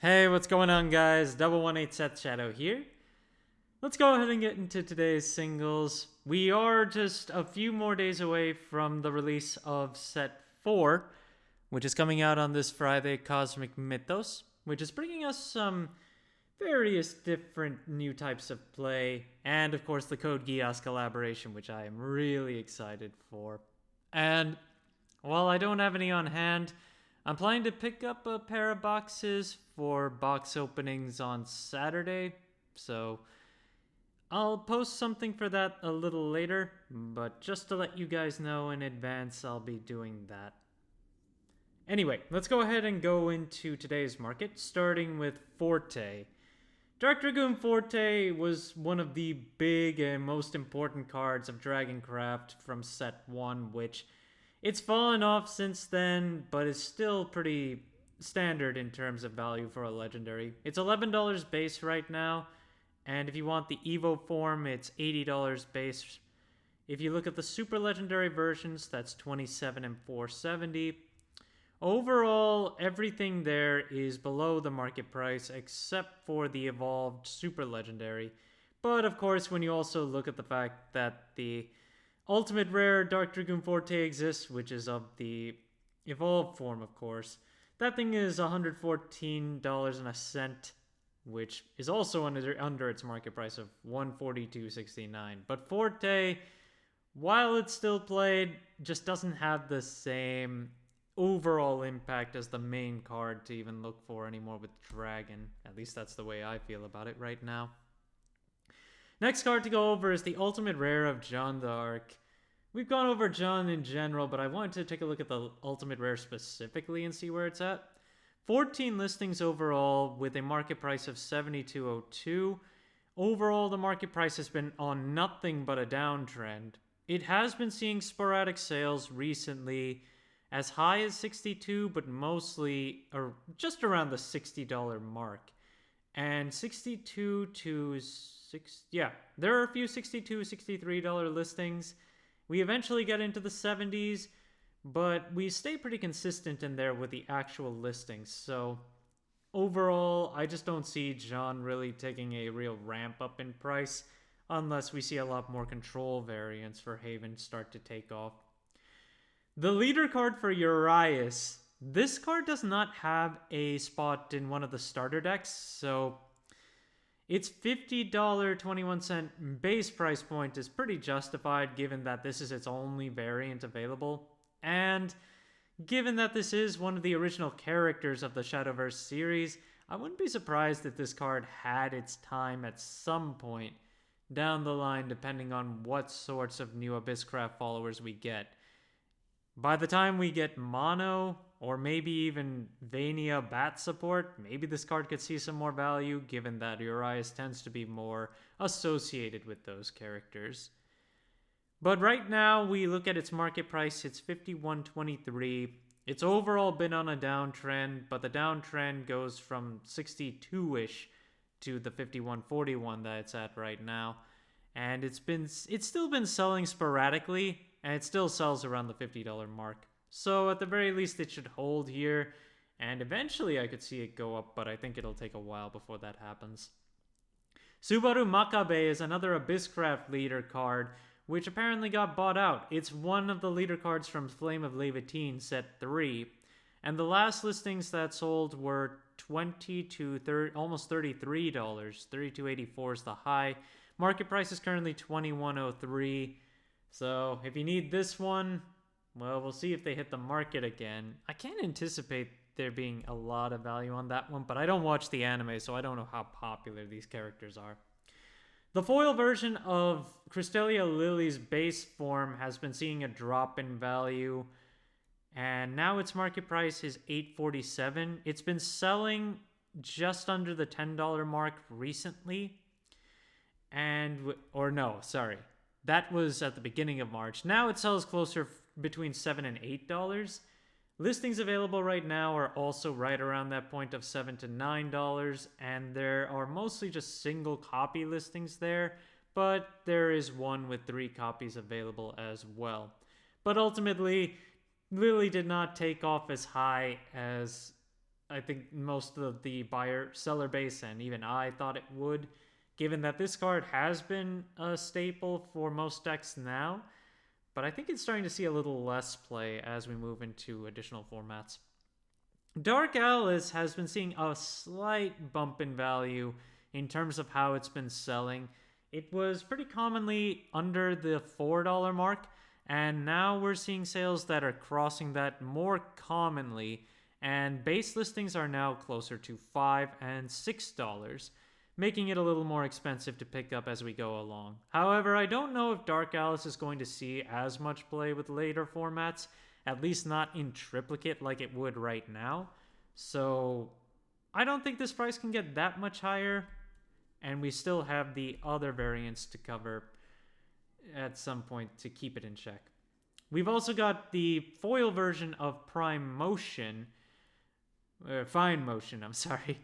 Hey, what's going on, guys? Double 18 Seth Shadow here. Let's go ahead and get into today's singles. We are just a few more days away from the release of Set 4, which is coming out on this Friday, Cosmic Mythos, which is bringing us some various different new types of play, and of course the Code Geass collaboration, which I am really excited for. And while I don't have any on hand, I'm planning to pick up a pair of boxes for box openings on Saturday, so I'll post something for that a little later, but just to let you guys know in advance, I'll be doing that. Anyway, let's go ahead and go into today's market, starting with Forte. Dark Dragoon Forte was one of the big and most important cards of Dragoncraft from Set 1, which it's fallen off since then, but is still pretty standard in terms of value for a legendary. It's $11 base right now, and if you want the Evo form, it's $80 base. If you look at the super legendary versions, that's $27 and $470. Overall, everything there is below the market price except for the evolved super legendary. But of course, when you also look at the fact that the ultimate rare Dark Dragoon Forte exists, which is of the evolved form, of course, that thing is $114 and a cent, which is also under its market price of $142.69. But Forte, while it's still played, just doesn't have the same overall impact as the main card to even look for anymore with Dragon. At least that's the way I feel about it right now. Next card to go over is the ultimate rare of John the Arc. We've gone over John in general, but I wanted to take a look at the ultimate rare specifically and see where it's at. 14 listings overall with a market price of $72.02. Overall, the market price has been on nothing but a downtrend. It has been seeing sporadic sales recently, as high as 62, but mostly just around the $60 mark. And 62 to 6, yeah, there are a few $62, $63 listings. We eventually get into the 70s, but we stay pretty consistent in there with the actual listings. So overall, I just don't see John really taking a real ramp up in price unless we see a lot more control variants for Haven start to take off. The leader card for Urias. This card does not have a spot in one of the starter decks, so its $50.21 base price point is pretty justified given that this is its only variant available, and given that this is one of the original characters of the Shadowverse series, I wouldn't be surprised if this card had its time at some point down the line depending on what sorts of new Abysscraft followers we get. By the time we get Mono, or maybe even Vania Bat support, maybe this card could see some more value, given that Urias tends to be more associated with those characters. But right now, we look at its market price, it's $51.23. It's overall been on a downtrend, but the downtrend goes from 62-ish to the $51.41 that it's at right now. And it's still been selling sporadically, and it still sells around the $50 mark. So at the very least, it should hold here, and eventually I could see it go up, but I think it'll take a while before that happens. Subaru Makabe is another Abysscraft leader card, which apparently got bought out. It's one of the leader cards from Flame of Levitine set 3, and the last listings that sold were $20 to almost $33. $32.84 is the high. Market price is currently $21.03. So if you need this one, well, we'll see if they hit the market again. I can't anticipate there being a lot of value on that one, but I don't watch the anime, so I don't know how popular these characters are. The foil version of Crystalia Lily's base form has been seeing a drop in value, and now its market price is $8.47. It's been selling just under the $10 mark recently. That was at the beginning of March. Now it sells closer between $7 and $8. Listings available right now are also right around that point of $7 to $9, and there are mostly just single copy listings there, but there is one with 3 copies available as well. But ultimately, Lily did not take off as high as I think most of the seller base and even I thought it would, given that this card has been a staple for most decks now. But I think it's starting to see a little less play as we move into additional formats. Dark Alice has been seeing a slight bump in value in terms of how it's been selling. It was pretty commonly under the $4 mark, and now we're seeing sales that are crossing that more commonly, and base listings are now closer to $5 and $6, making it a little more expensive to pick up as we go along. However, I don't know if Dark Alice is going to see as much play with later formats, at least not in triplicate like it would right now. So I don't think this price can get that much higher, and we still have the other variants to cover at some point to keep it in check. We've also got the foil version of Fine Motion, I'm sorry.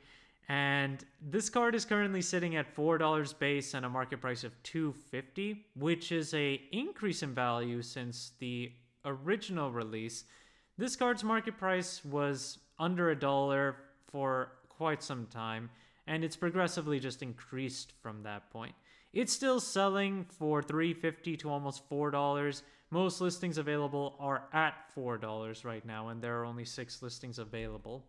And this card is currently sitting at $4 base and a market price of $2.50, which is a increase in value since the original release. This card's market price was under $1 for quite some time, and it's progressively just increased from that point. It's still selling for $3.50 to almost $4. Most listings available are at $4 right now, and there are only 6 listings available.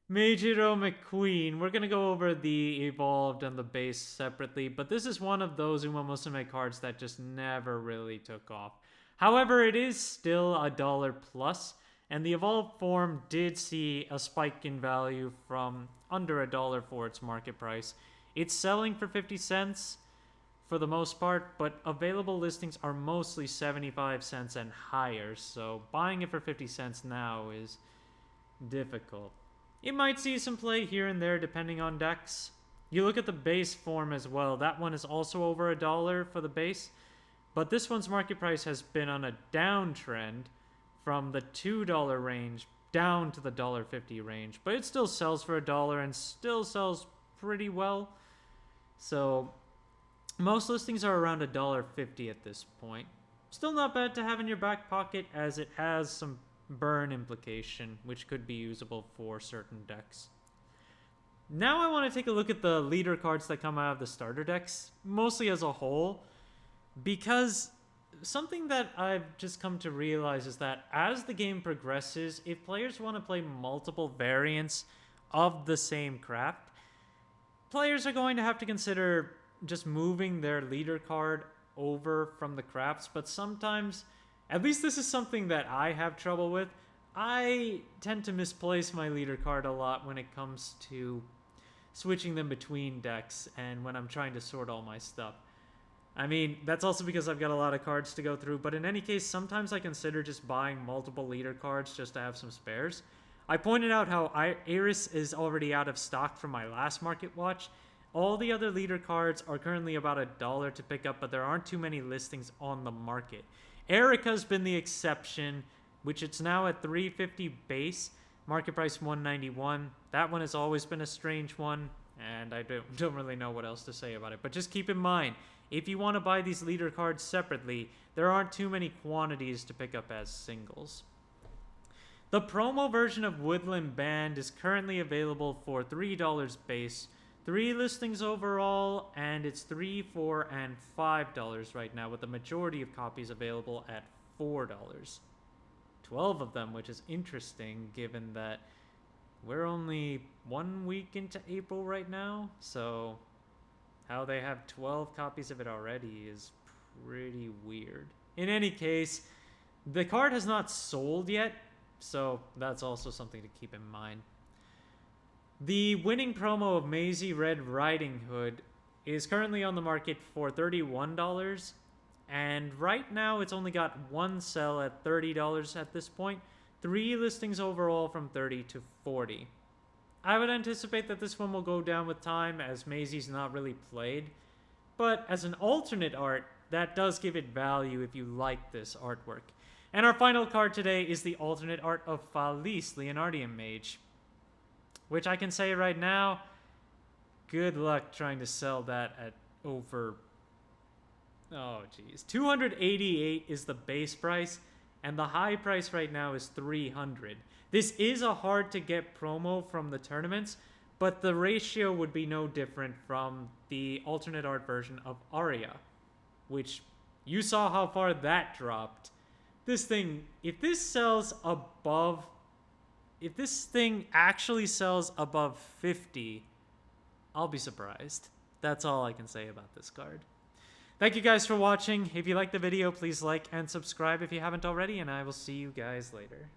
Meijiro McQueen. We're going to go over the Evolved and the base separately, but this is one of those Uma Musume cards that just never really took off. However, it is still $1 plus, and the Evolved form did see a spike in value from under $1 for its market price. It's selling for 50 cents for the most part, but available listings are mostly 75 cents and higher, so buying it for 50 cents now is difficult. It might see some play here and there depending on decks. You look at the base form as well. That one is also over $1 for the base, but this one's market price has been on a downtrend from the $2 range down to the $1.50 range, but it still sells for $1 and still sells pretty well. So most listings are around $1.50 at this point. Still not bad to have in your back pocket, as it has some burn implication, which could be usable for certain decks. Now I want to take a look at the leader cards that come out of the starter decks, mostly as a whole, because something that I've just come to realize is that as the game progresses, if players want to play multiple variants of the same craft, players are going to have to consider just moving their leader card over from the crafts, but sometimes, at least this is something that I have trouble with, I tend to misplace my leader card a lot when it comes to switching them between decks and when I'm trying to sort all my stuff. I mean, that's also because I've got a lot of cards to go through, but in any case, sometimes I consider just buying multiple leader cards just to have some spares. I pointed out how Iris is already out of stock from my last market watch. All the other leader cards are currently about $1 to pick up, but there aren't too many listings on the market. Erica's been the exception, which it's now at $3.50 base, market price $1.91. That one has always been a strange one, and I don't really know what else to say about it. But just keep in mind, if you want to buy these leader cards separately, there aren't too many quantities to pick up as singles. The promo version of Woodland Band is currently available for $3 base, 3 listings overall, and it's $3, $4, and $5 right now, with the majority of copies available at $4. 12 of them, which is interesting given that we're only 1 week into April right now, so how they have 12 copies of it already is pretty weird. In any case, the card has not sold yet, so that's also something to keep in mind. The winning promo of Maisie Red Riding Hood is currently on the market for $31, and right now it's only got one sell at $30 at this point, 3 listings overall from $30 to $40. I would anticipate that this one will go down with time, as Maisie's not really played, but as an alternate art, that does give it value if you like this artwork. And our final card today is the alternate art of Felice, Leonardian Mage, which I can say right now, good luck trying to sell that at over, oh geez, $288 is the base price, and the high price right now is $300. This is a hard to get promo from the tournaments, but the ratio would be no different from the alternate art version of Arya, which you saw how far that dropped. This thing, if this thing actually sells above 50, I'll be surprised. That's all I can say about this card. Thank you guys for watching. If you liked the video, please like and subscribe if you haven't already, and I will see you guys later.